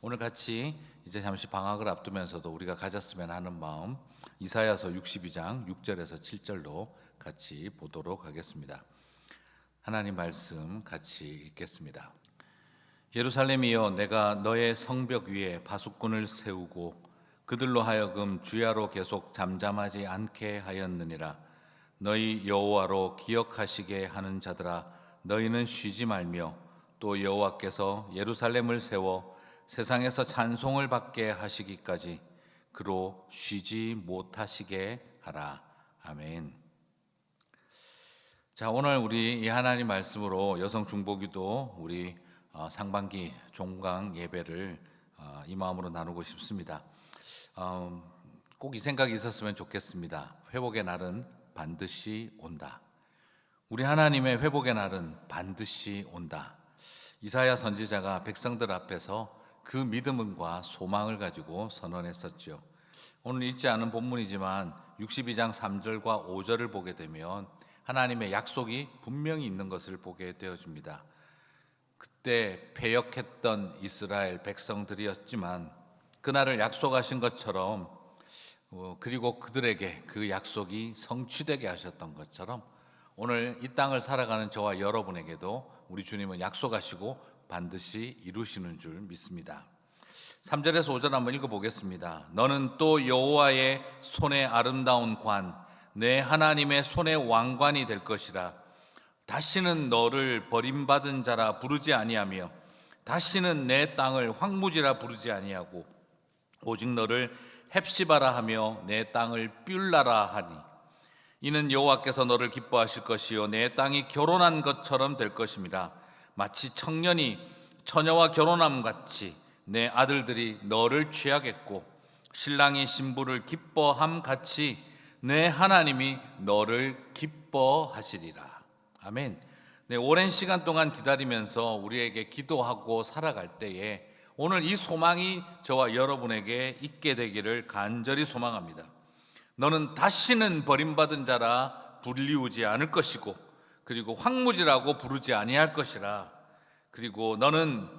오늘 같이 이제 잠시 방학을 앞두면서도 우리가 가졌으면 하는 마음, 이사야서 62장 6절에서 7절로 같이 보도록 하겠습니다. 하나님 말씀 같이 읽겠습니다. 예루살렘이여, 내가 너의 성벽 위에 바수꾼을 세우고 그들로 하여금 주야로 계속 잠잠하지 않게 하였느니라. 너희 여호와로 기억하시게 하는 자들아, 너희는 쉬지 말며 또 여호와께서 예루살렘을 세워 세상에서 찬송을 받게 하시기까지 그로 쉬지 못하시게 하라. 아멘. 자, 오늘 우리 이 하나님 말씀으로 여성 중보기도 우리 상반기 종강 예배를 이 마음으로 나누고 싶습니다. 꼭 이 생각이 있었으면 좋겠습니다. 회복의 날은 반드시 온다. 우리 하나님의 회복의 날은 반드시 온다. 이사야 선지자가 백성들 앞에서 그 믿음과 소망을 가지고 선언했었죠. 오늘 읽지 않은 본문이지만 62장 3절과 5절을 보게 되면 하나님의 약속이 분명히 있는 것을 보게 되어집니다. 그때 패역했던 이스라엘 백성들이었지만 그날을 약속하신 것처럼, 그리고 그들에게 그 약속이 성취되게 하셨던 것처럼 오늘 이 땅을 살아가는 저와 여러분에게도 우리 주님은 약속하시고 반드시 이루시는 줄 믿습니다. 3절에서 5절 한번 읽어보겠습니다. 너는 또 여호와의 손의 아름다운 관, 내 하나님의 손의 왕관이 될 것이라. 다시는 너를 버림받은 자라 부르지 아니하며 다시는 내 땅을 황무지라 부르지 아니하고 오직 너를 헵시바라 하며 내 땅을 뷸라라 하니, 이는 여호와께서 너를 기뻐하실 것이요 내 땅이 결혼한 것처럼 될 것임이라. 마치 청년이 처녀와 결혼함 같이 내 아들들이 너를 취하겠고 신랑이 신부를 기뻐함 같이 내 하나님이 너를 기뻐하시리라. 아멘. 네, 오랜 시간 동안 기다리면서 우리에게 기도하고 살아갈 때에 오늘 이 소망이 저와 여러분에게 있게 되기를 간절히 소망합니다. 너는 다시는 버림받은 자라 불리우지 않을 것이고 그리고 황무지라고 부르지 아니할 것이라. 그리고 너는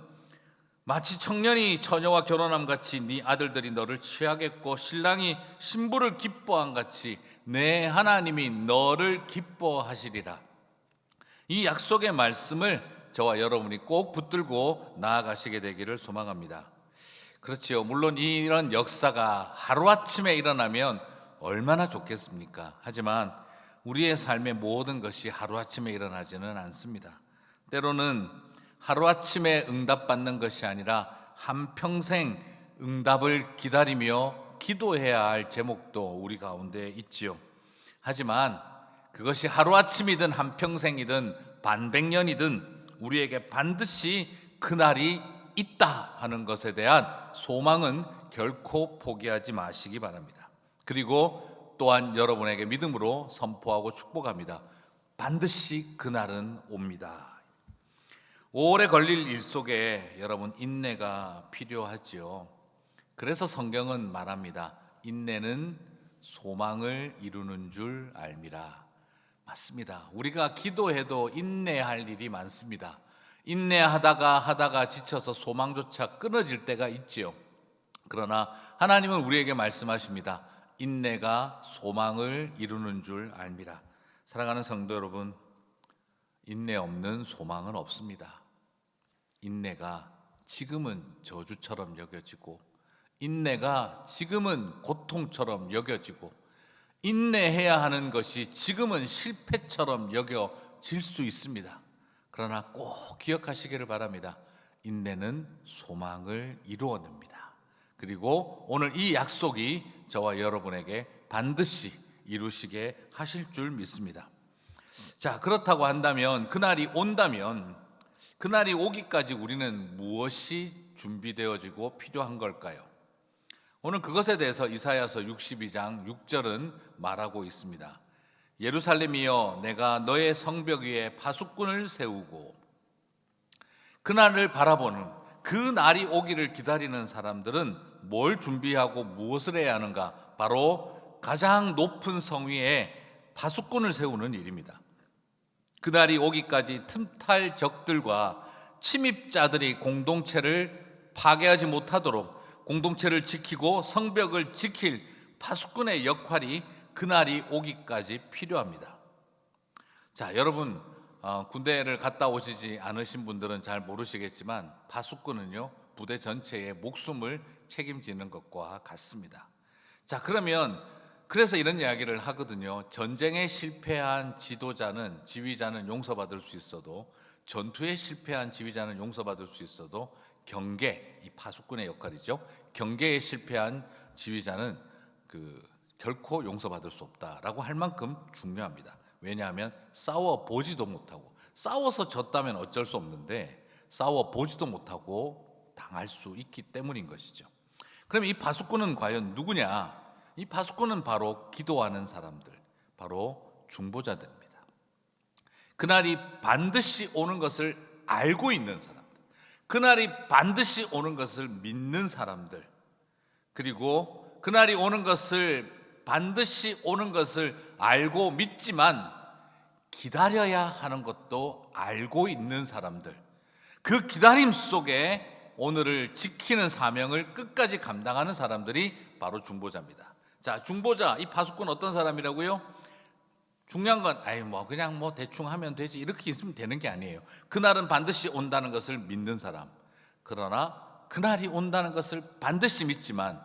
마치 청년이 처녀와 결혼함 같이 네 아들들이 너를 취하겠고 신랑이 신부를 기뻐함 같이 내 하나님이 너를 기뻐하시리라. 이 약속의 말씀을 저와 여러분이 꼭 붙들고 나아가시게 되기를 소망합니다. 그렇지요. 물론 이런 역사가 하루아침에 일어나면 얼마나 좋겠습니까? 하지만 우리의 삶의 모든 것이 하루아침에 일어나지는 않습니다. 때로는 하루아침에 응답받는 것이 아니라 한평생 응답을 기다리며 기도해야 할 제목도 우리 가운데 있지요. 하지만 그것이 하루아침이든 한평생이든 반백년이든 우리에게 반드시 그날이 있다 하는 것에 대한 소망은 결코 포기하지 마시기 바랍니다. 그리고 또한 여러분에게 믿음으로 선포하고 축복합니다. 반드시 그날은 옵니다. 오래 걸릴 일 속에 여러분 인내가 필요하지요. 그래서 성경은 말합니다. 인내는 소망을 이루는 줄 알미라. 맞습니다. 우리가 기도해도 인내할 일이 많습니다. 인내하다가 지쳐서 소망조차 끊어질 때가 있지요. 그러나 하나님은 우리에게 말씀하십니다. 인내가 소망을 이루는 줄 알미라. 사랑하는 성도 여러분, 인내 없는 소망은 없습니다. 인내가 지금은 저주처럼 여겨지고 인내가 지금은 고통처럼 여겨지고 인내해야 하는 것이 지금은 실패처럼 여겨질 수 있습니다. 그러나 꼭 기억하시기를 바랍니다. 인내는 소망을 이루어냅니다. 그리고 오늘 이 약속이 저와 여러분에게 반드시 이루시게 하실 줄 믿습니다. 자, 그렇다고 한다면 그날이 온다면 그날이 오기까지 우리는 무엇이 준비되어지고 필요한 걸까요? 오늘 그것에 대해서 이사야서 62장 6절은 말하고 있습니다. 예루살렘이여, 내가 너의 성벽 위에 파수꾼을 세우고. 그날을 바라보는, 그 날이 오기를 기다리는 사람들은 뭘 준비하고 무엇을 해야 하는가? 바로 가장 높은 성 위에 파수꾼을 세우는 일입니다. 그날이 오기까지 틈탈 적들과 침입자들이 공동체를 파괴하지 못하도록 공동체를 지키고 성벽을 지킬 파수꾼의 역할이 그날이 오기까지 필요합니다. 자, 여러분 군대를 갔다 오시지 않으신 분들은 잘 모르시겠지만 파수꾼은요 부대 전체의 목숨을 책임지는 것과 같습니다. 자, 그래서 이런 이야기를 하거든요. 전쟁에 실패한 지휘자는 용서받을 수 있어도, 전투에 실패한 지휘자는 용서받을 수 있어도 경계, 이 파수꾼의 역할이죠. 경계에 실패한 지휘자는 결코 용서받을 수 없다라고 할 만큼 중요합니다. 왜냐하면 싸워 보지도 못하고, 싸워서 졌다면 어쩔 수 없는데 싸워 보지도 못하고 당할 수 있기 때문인 것이죠. 그럼 이 파수꾼은 과연 누구냐? 이 파수꾼은 바로 기도하는 사람들, 바로 중보자들입니다. 그날이 반드시 오는 것을 알고 있는 사람들, 그날이 반드시 오는 것을 믿는 사람들, 그리고 그날이 오는 것을 반드시 오는 것을 알고 믿지만 기다려야 하는 것도 알고 있는 사람들, 그 기다림 속에 오늘을 지키는 사명을 끝까지 감당하는 사람들이 바로 중보자입니다. 자, 중보자, 이 파수꾼 어떤 사람이라고요? 중요한 건 그냥 대충 하면 되지 이렇게 있으면 되는 게 아니에요. 그날은 반드시 온다는 것을 믿는 사람, 그러나 그날이 온다는 것을 반드시 믿지만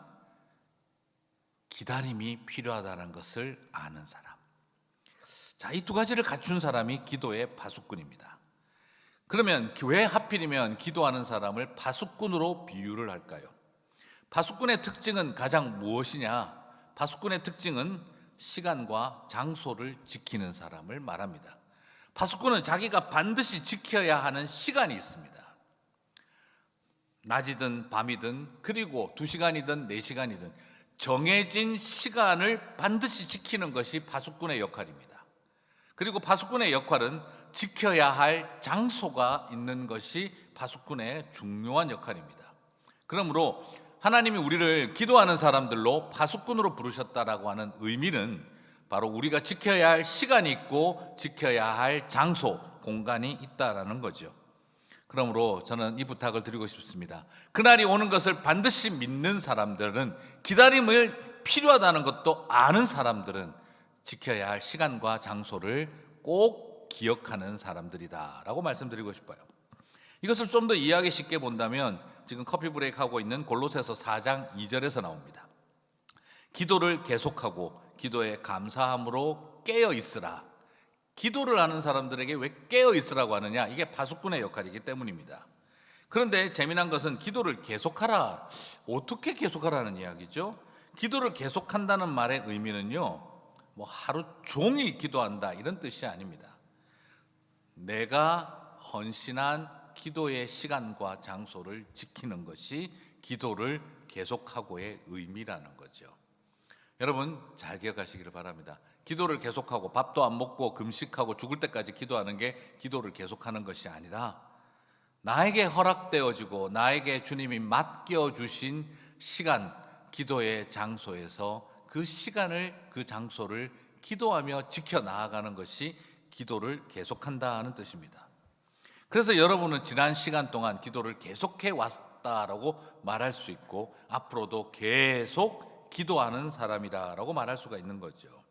기다림이 필요하다는 것을 아는 사람. 자, 이 두 가지를 갖춘 사람이 기도의 파수꾼입니다. 그러면 왜 하필이면 기도하는 사람을 파수꾼으로 비유를 할까요? 파수꾼의 특징은 가장 무엇이냐? 파수꾼의 특징은 시간과 장소를 지키는 사람을 말합니다. 파수꾼은 자기가 반드시 지켜야 하는 시간이 있습니다. 낮이든 밤이든, 그리고 2시간이든 4시간이든 정해진 시간을 반드시 지키는 것이 파수꾼의 역할입니다. 그리고 파수꾼의 역할은 지켜야 할 장소가 있는 것이 파수꾼의 중요한 역할입니다. 그러므로 하나님이 우리를 기도하는 사람들로 파수꾼으로 부르셨다라고 하는 의미는 바로 우리가 지켜야 할 시간이 있고 지켜야 할 장소, 공간이 있다라는 거죠. 그러므로 저는 이 부탁을 드리고 싶습니다. 그날이 오는 것을 반드시 믿는 사람들은, 기다림을 필요하다는 것도 아는 사람들은 지켜야 할 시간과 장소를 꼭 기억하는 사람들이다라고 말씀드리고 싶어요. 이것을 좀 더 이해하기 쉽게 본다면 지금 커피 브레이크 하고 있는 골로새서 4장 2절에서 나옵니다. 기도를 계속하고 기도에 감사함으로 깨어 있으라. 기도를 하는 사람들에게 왜 깨어 있으라고 하느냐? 이게 파수꾼의 역할이기 때문입니다. 그런데 재미난 것은 기도를 계속하라. 어떻게 계속하라는 이야기죠? 기도를 계속한다는 말의 의미는요, 하루 종일 기도한다 이런 뜻이 아닙니다. 내가 헌신한 기도의 시간과 장소를 지키는 것이 기도를 계속하고의 의미라는 거죠. 여러분 잘 기억하시기를 바랍니다. 기도를 계속하고 밥도 안 먹고 금식하고 죽을 때까지 기도하는 게 기도를 계속하는 것이 아니라, 나에게 허락되어지고 나에게 주님이 맡겨주신 시간, 기도의 장소에서 그 시간을, 그 장소를 기도하며 지켜나가는 것이 기도를 계속한다는 뜻입니다. 그래서 여러분은 지난 시간 동안 기도를 계속해 왔다라고 말할 수 있고, 앞으로도 계속 기도하는 사람이라고 말할 수가 있는 거죠.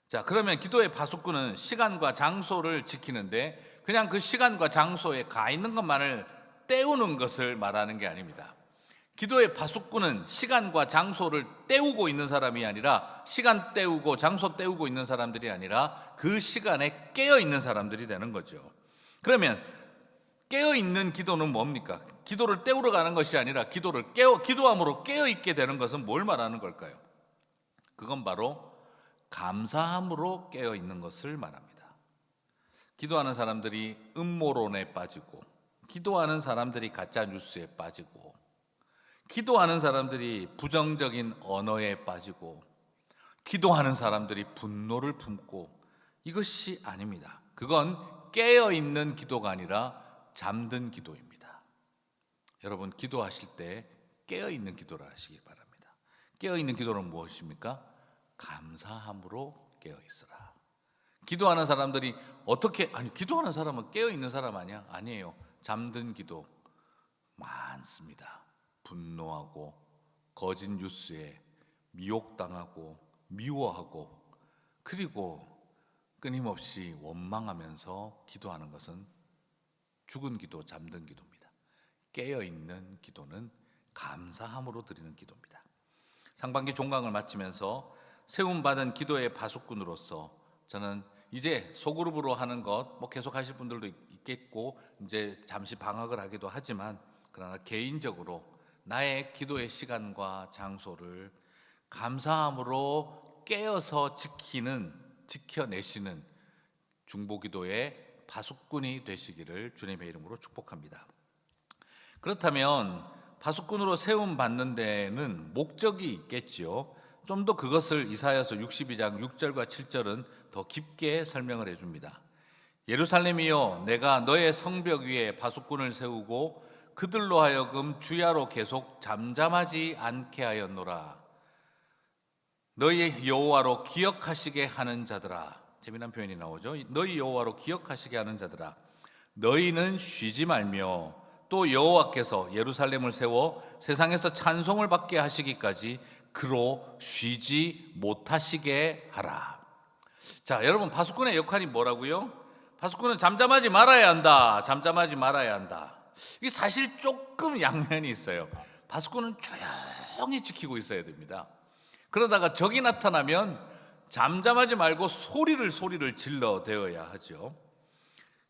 자, 그러면 기도의 파수꾼은 시간과 장소를 지키는데 그냥 그 시간과 장소에 가 있는 것만을 때우는 것을 말하는 게 아닙니다. 기도의 파수꾼은 시간과 장소를 때우고 있는 사람이 아니라, 시간 때우고 장소 때우고 있는 사람들이 아니라 그 시간에 깨어 있는 사람들이 되는 거죠. 그러면 깨어 있는 기도는 뭡니까? 기도를 때우러 가는 것이 아니라 기도함으로 깨어 있게 되는 것은 뭘 말하는 걸까요? 그건 바로 감사함으로 깨어 있는 것을 말합니다. 기도하는 사람들이 음모론에 빠지고, 기도하는 사람들이 가짜 뉴스에 빠지고, 기도하는 사람들이 부정적인 언어에 빠지고, 기도하는 사람들이 분노를 품고, 이것이 아닙니다. 그건 깨어있는 기도가 아니라 잠든 기도입니다. 여러분 기도하실 때 깨어있는 기도를 하시기 바랍니다. 깨어있는 기도는 무엇입니까? 감사함으로 깨어있으라. 기도하는 사람들이 기도하는 사람은 깨어있는 사람 아니야? 아니에요. 잠든 기도, 많습니다. 분노하고 거짓 뉴스에 미혹당하고 미워하고 그리고 끊임없이 원망하면서 기도하는 것은 죽은 기도, 잠든 기도입니다. 깨어있는 기도는 감사함으로 드리는 기도입니다. 상반기 종강을 마치면서 세움받은 기도의 파수꾼으로서 저는 이제 소그룹으로 하는 것 계속 하실 분들도 있겠고 이제 잠시 방학을 하기도 하지만 그러나 개인적으로 나의 기도의 시간과 장소를 감사함으로 깨어서 지켜내시는 중보기도의 파수꾼이 되시기를 주님의 이름으로 축복합니다. 그렇다면 파수꾼으로 세움 받는 데는 목적이 있겠지요. 좀 더 그것을 이사야서 62장 6절과 7절은 더 깊게 설명을 해줍니다. 예루살렘이여, 내가 너의 성벽 위에 파수꾼을 세우고 그들로 하여금 주야로 계속 잠잠하지 않게 하였노라. 너희 여호와로 기억하시게 하는 자들아. 재미난 표현이 나오죠. 너희 여호와로 기억하시게 하는 자들아, 너희는 쉬지 말며 또 여호와께서 예루살렘을 세워 세상에서 찬송을 받게 하시기까지 그로 쉬지 못하시게 하라. 자, 여러분, 파수꾼의 역할이 뭐라고요? 파수꾼은 잠잠하지 말아야 한다. 잠잠하지 말아야 한다. 이게 사실 조금 양면이 있어요. 파수꾼은 조용히 지키고 있어야 됩니다. 그러다가 적이 나타나면 잠잠하지 말고 소리를 질러 대어야 하죠.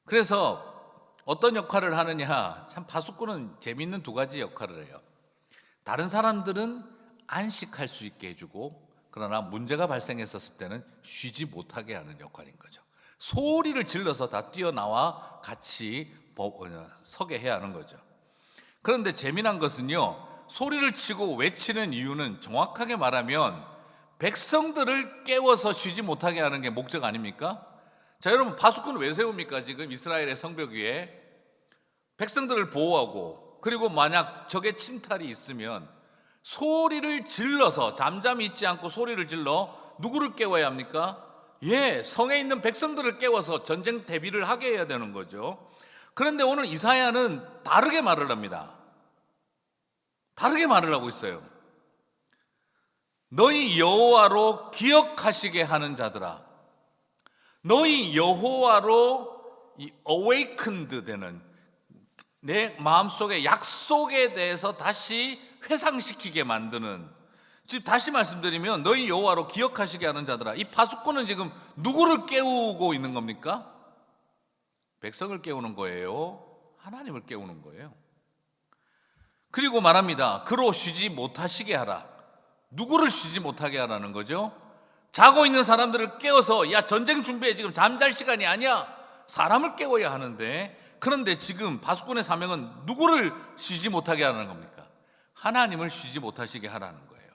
그래서 어떤 역할을 하느냐, 참 파수꾼은 재미있는 두 가지 역할을 해요. 다른 사람들은 안식할 수 있게 해주고, 그러나 문제가 발생했었을 때는 쉬지 못하게 하는 역할인 거죠. 소리를 질러서 다 뛰어나와 같이 서게 해야 하는 거죠. 그런데 재미난 것은요, 소리를 치고 외치는 이유는 정확하게 말하면 백성들을 깨워서 쉬지 못하게 하는 게 목적 아닙니까? 자, 여러분, 파수꾼을 왜 세웁니까? 지금 이스라엘의 성벽 위에 백성들을 보호하고, 그리고 만약 적의 침탈이 있으면 소리를 질러서, 잠잠히 있지 않고 소리를 질러 누구를 깨워야 합니까? 성에 있는 백성들을 깨워서 전쟁 대비를 하게 해야 되는 거죠. 그런데 오늘 이사야는 다르게 말을 합니다. 다르게 말을 하고 있어요. 너희 여호와로 기억하시게 하는 자들아, 너희 여호와로 awakened 되는, 내 마음속에 약속에 대해서 다시 회상시키게 만드는, 지금 다시 말씀드리면 너희 여호와로 기억하시게 하는 자들아, 이 파수꾼은 지금 누구를 깨우고 있는 겁니까? 백성을 깨우는 거예요? 하나님을 깨우는 거예요? 그리고 말합니다. 그로 쉬지 못하시게 하라. 누구를 쉬지 못하게 하라는 거죠? 자고 있는 사람들을 깨워서, 야, 전쟁 준비해, 지금 잠잘 시간이 아니야. 사람을 깨워야 하는데, 그런데 지금 파수꾼의 사명은 누구를 쉬지 못하게 하라는 겁니까? 하나님을 쉬지 못하시게 하라는 거예요.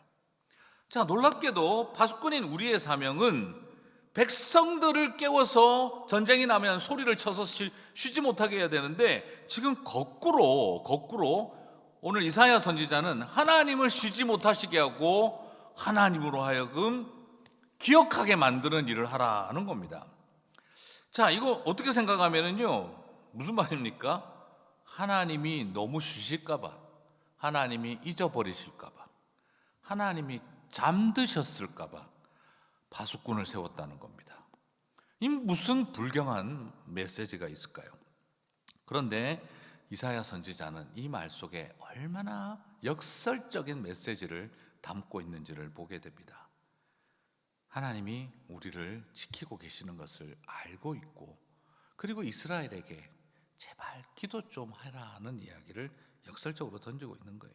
자, 놀랍게도 파수꾼인 우리의 사명은 백성들을 깨워서 전쟁이 나면 소리를 쳐서 쉬지 못하게 해야 되는데, 지금 거꾸로 오늘 이사야 선지자는 하나님을 쉬지 못하시게 하고 하나님으로 하여금 기억하게 만드는 일을 하라는 겁니다. 자, 이거 어떻게 생각하면은요, 무슨 말입니까? 하나님이 너무 쉬실까봐, 하나님이 잊어버리실까봐, 하나님이 잠드셨을까봐 파수꾼을 세웠다는 겁니다. 이 무슨 불경한 메시지가 있을까요? 그런데 이사야 선지자는 이 말 속에 얼마나 역설적인 메시지를 담고 있는지를 보게 됩니다. 하나님이 우리를 지키고 계시는 것을 알고 있고, 그리고 이스라엘에게 제발 기도 좀 하라는 이야기를 역설적으로 던지고 있는 거예요.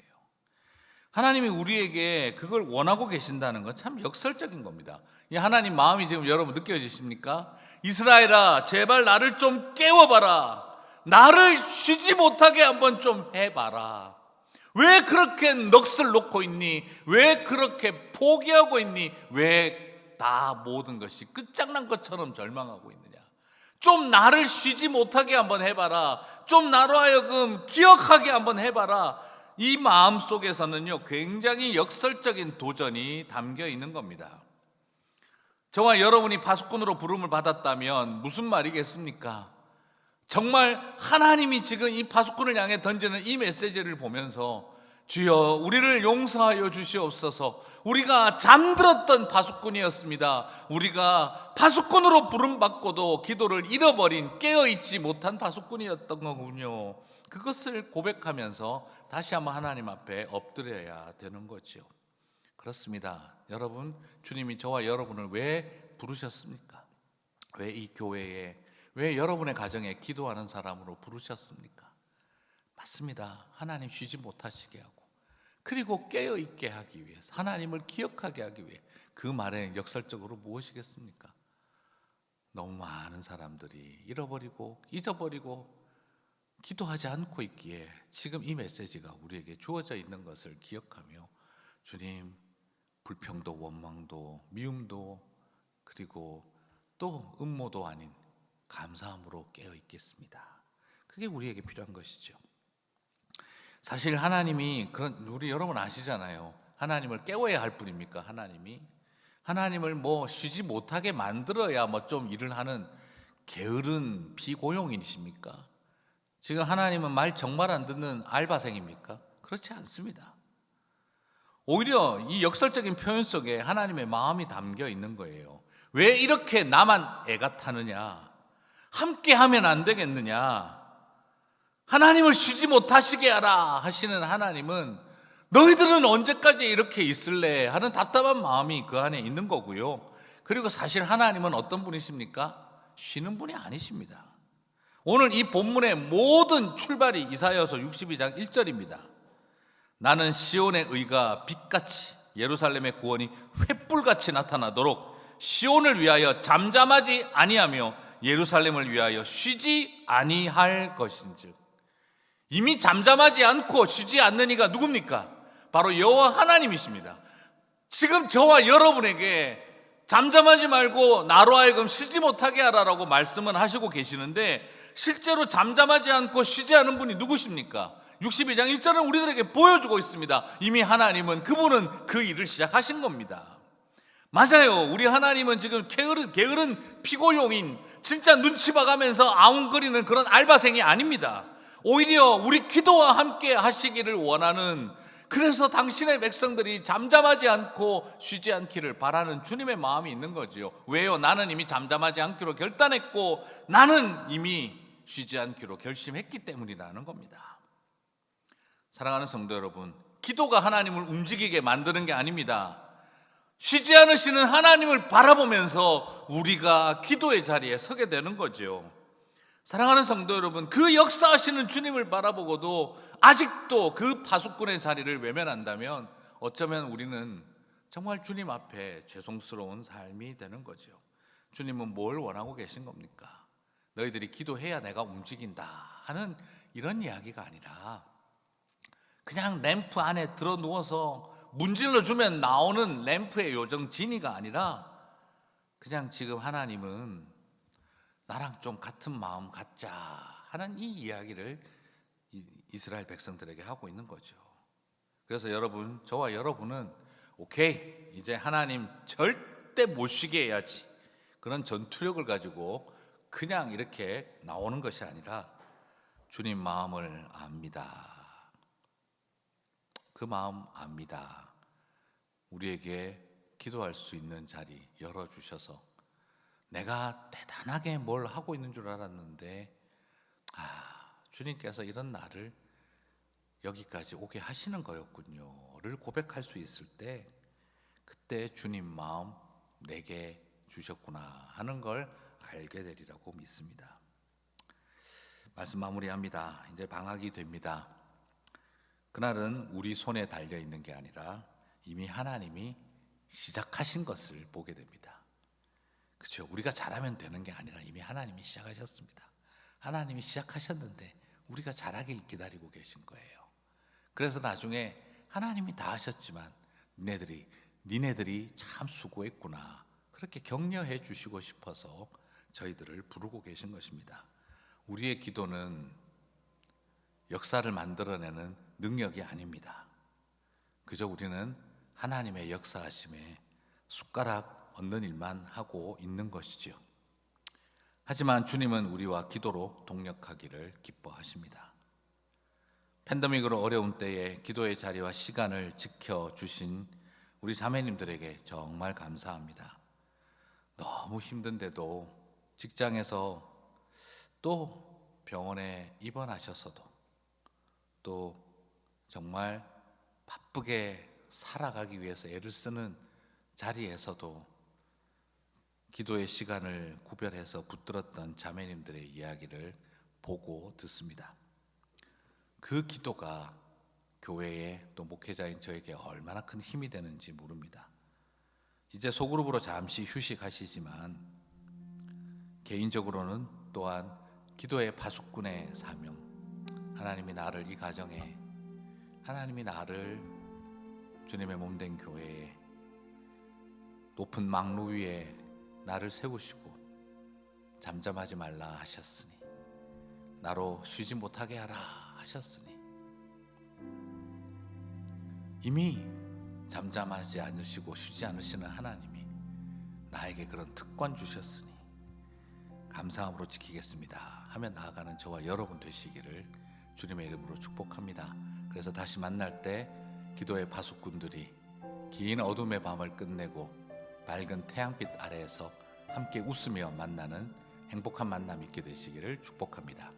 하나님이 우리에게 그걸 원하고 계신다는 건 참 역설적인 겁니다. 이 하나님 마음이 지금 여러분 느껴지십니까? 이스라엘아, 제발 나를 좀 깨워봐라. 나를 쉬지 못하게 한번 좀 해봐라. 왜 그렇게 넋을 놓고 있니? 왜 그렇게 포기하고 있니? 왜 다 모든 것이 끝장난 것처럼 절망하고 있느냐? 좀 나를 쉬지 못하게 한번 해봐라. 좀 나로 하여금 기억하게 한번 해봐라. 이 마음 속에서는요, 굉장히 역설적인 도전이 담겨 있는 겁니다. 저와 여러분이 파수꾼으로 부름을 받았다면 무슨 말이겠습니까? 정말 하나님이 지금 이 파수꾼을 향해 던지는 이 메시지를 보면서 주여 우리를 용서하여 주시옵소서. 우리가 잠들었던 파수꾼이었습니다. 우리가 파수꾼으로 부름받고도 기도를 잃어버린 깨어있지 못한 파수꾼이었던 거군요. 그것을 고백하면서 다시 한번 하나님 앞에 엎드려야 되는 거죠. 그렇습니다. 여러분, 주님이 저와 여러분을 왜 부르셨습니까? 왜 이 교회에, 왜 여러분의 가정에 기도하는 사람으로 부르셨습니까? 맞습니다. 하나님 쉬지 못하시게 하고, 그리고 깨어있게 하기 위해서, 하나님을 기억하게 하기 위해. 그 말에 역설적으로 무엇이겠습니까? 너무 많은 사람들이 잃어버리고 잊어버리고 기도하지 않고 있기에 지금 이 메시지가 우리에게 주어져 있는 것을 기억하며, 주님, 불평도 원망도 미움도 그리고 또 음모도 아닌 감사함으로 깨어 있겠습니다. 그게 우리에게 필요한 것이죠. 사실 하나님이 우리 여러분 아시잖아요. 하나님을 깨워야 할 뿐입니까? 하나님을 뭐 쉬지 못하게 만들어야 뭐 좀 일을 하는 게으른 비고용인이십니까? 지금 하나님은 말 정말 안 듣는 알바생입니까? 그렇지 않습니다. 오히려 이 역설적인 표현 속에 하나님의 마음이 담겨 있는 거예요. 왜 이렇게 나만 애가 타느냐? 함께 하면 안 되겠느냐? 하나님을 쉬지 못하시게 하라 하시는 하나님은 너희들은 언제까지 이렇게 있을래? 하는 답답한 마음이 그 안에 있는 거고요. 그리고 사실 하나님은 어떤 분이십니까? 쉬는 분이 아니십니다. 오늘 이 본문의 모든 출발이 이사야서 62장 1절입니다. 나는 시온의 의가 빛같이 예루살렘의 구원이 횃불같이 나타나도록 시온을 위하여 잠잠하지 아니하며 예루살렘을 위하여 쉬지 아니할 것인즉. 이미 잠잠하지 않고 쉬지 않는 이가 누굽니까? 바로 여호와 하나님이십니다. 지금 저와 여러분에게 잠잠하지 말고 나로 하여금 쉬지 못하게 하라라고 말씀은 하시고 계시는데, 실제로 잠잠하지 않고 쉬지 않은 분이 누구십니까? 62장 1절은 우리들에게 보여주고 있습니다. 이미 하나님은, 그분은 그 일을 시작하신 겁니다. 맞아요. 우리 하나님은 지금 게으른 피고용인, 진짜 눈치 봐가면서 아웅거리는 그런 알바생이 아닙니다. 오히려 우리 기도와 함께 하시기를 원하는, 그래서 당신의 백성들이 잠잠하지 않고 쉬지 않기를 바라는 주님의 마음이 있는 거지요. 왜요? 나는 이미 잠잠하지 않기로 결단했고 나는 이미 쉬지 않기로 결심했기 때문이라는 겁니다. 사랑하는 성도 여러분, 기도가 하나님을 움직이게 만드는 게 아닙니다. 쉬지 않으시는 하나님을 바라보면서 우리가 기도의 자리에 서게 되는 거죠. 사랑하는 성도 여러분, 그 역사하시는 주님을 바라보고도 아직도 그 파수꾼의 자리를 외면한다면 어쩌면 우리는 정말 주님 앞에 죄송스러운 삶이 되는 거죠. 주님은 뭘 원하고 계신 겁니까? 너희들이 기도해야 내가 움직인다 하는 이런 이야기가 아니라, 그냥 램프 안에 들어 누워서 문질러 주면 나오는 램프의 요정 지니가 아니라, 그냥 지금 하나님은 나랑 좀 같은 마음 갖자 하는 이 이야기를 이스라엘 백성들에게 하고 있는 거죠. 그래서 여러분, 저와 여러분은 오케이, 이제 하나님 절대 못 쉬게 해야지, 그런 전투력을 가지고 그냥 이렇게 나오는 것이 아니라 주님 마음을 압니다. 그 마음 압니다. 우리에게 기도할 수 있는 자리 열어주셔서 내가 대단하게 뭘 하고 있는 줄 알았는데, 주님께서 이런 나를 여기까지 오게 하시는 거였군요를 고백할 수 있을 때, 그때 주님 마음 내게 주셨구나 하는 걸 알게 되리라고 믿습니다. 말씀 마무리합니다. 이제 방학이 됩니다. 그날은 우리 손에 달려 있는 게 아니라 이미 하나님이 시작하신 것을 보게 됩니다. 그렇죠? 우리가 잘하면 되는 게 아니라 이미 하나님이 시작하셨습니다. 하나님이 시작하셨는데 우리가 잘하길 기다리고 계신 거예요. 그래서 나중에 하나님이 다 하셨지만 니네들이 참 수고했구나, 그렇게 격려해 주시고 싶어서 저희들을 부르고 계신 것입니다. 우리의 기도는 역사를 만들어내는 능력이 아닙니다. 그저 우리는 하나님의 역사하심에 숟가락 얻는 일만 하고 있는 것이죠. 하지만 주님은 우리와 기도로 동력하기를 기뻐하십니다. 팬데믹으로 어려운 때에 기도의 자리와 시간을 지켜주신 우리 자매님들에게 정말 감사합니다. 너무 힘든데도 직장에서 또 병원에 입원하셔서도 또 정말 바쁘게 살아가기 위해서 애를 쓰는 자리에서도 기도의 시간을 구별해서 붙들었던 자매님들의 이야기를 보고 듣습니다. 그 기도가 교회에 또 목회자인 저에게 얼마나 큰 힘이 되는지 모릅니다. 이제 소그룹으로 잠시 휴식하시지만 개인적으로는 또한 기도의 파수꾼의 사명, 하나님이 나를 이 가정에, 하나님이 나를 주님의 몸된 교회에 높은 망루 위에 나를 세우시고 잠잠하지 말라 하셨으니, 나로 쉬지 못하게 하라 하셨으니, 이미 잠잠하지 않으시고 쉬지 않으시는 하나님이 나에게 그런 특권 주셨으니 감사함으로 지키겠습니다 하며 나아가는 저와 여러분 되시기를 주님의 이름으로 축복합니다. 그래서 다시 만날 때 기도의 파수꾼들이 긴 어둠의 밤을 끝내고 밝은 태양빛 아래에서 함께 웃으며 만나는 행복한 만남 있게 되시기를 축복합니다.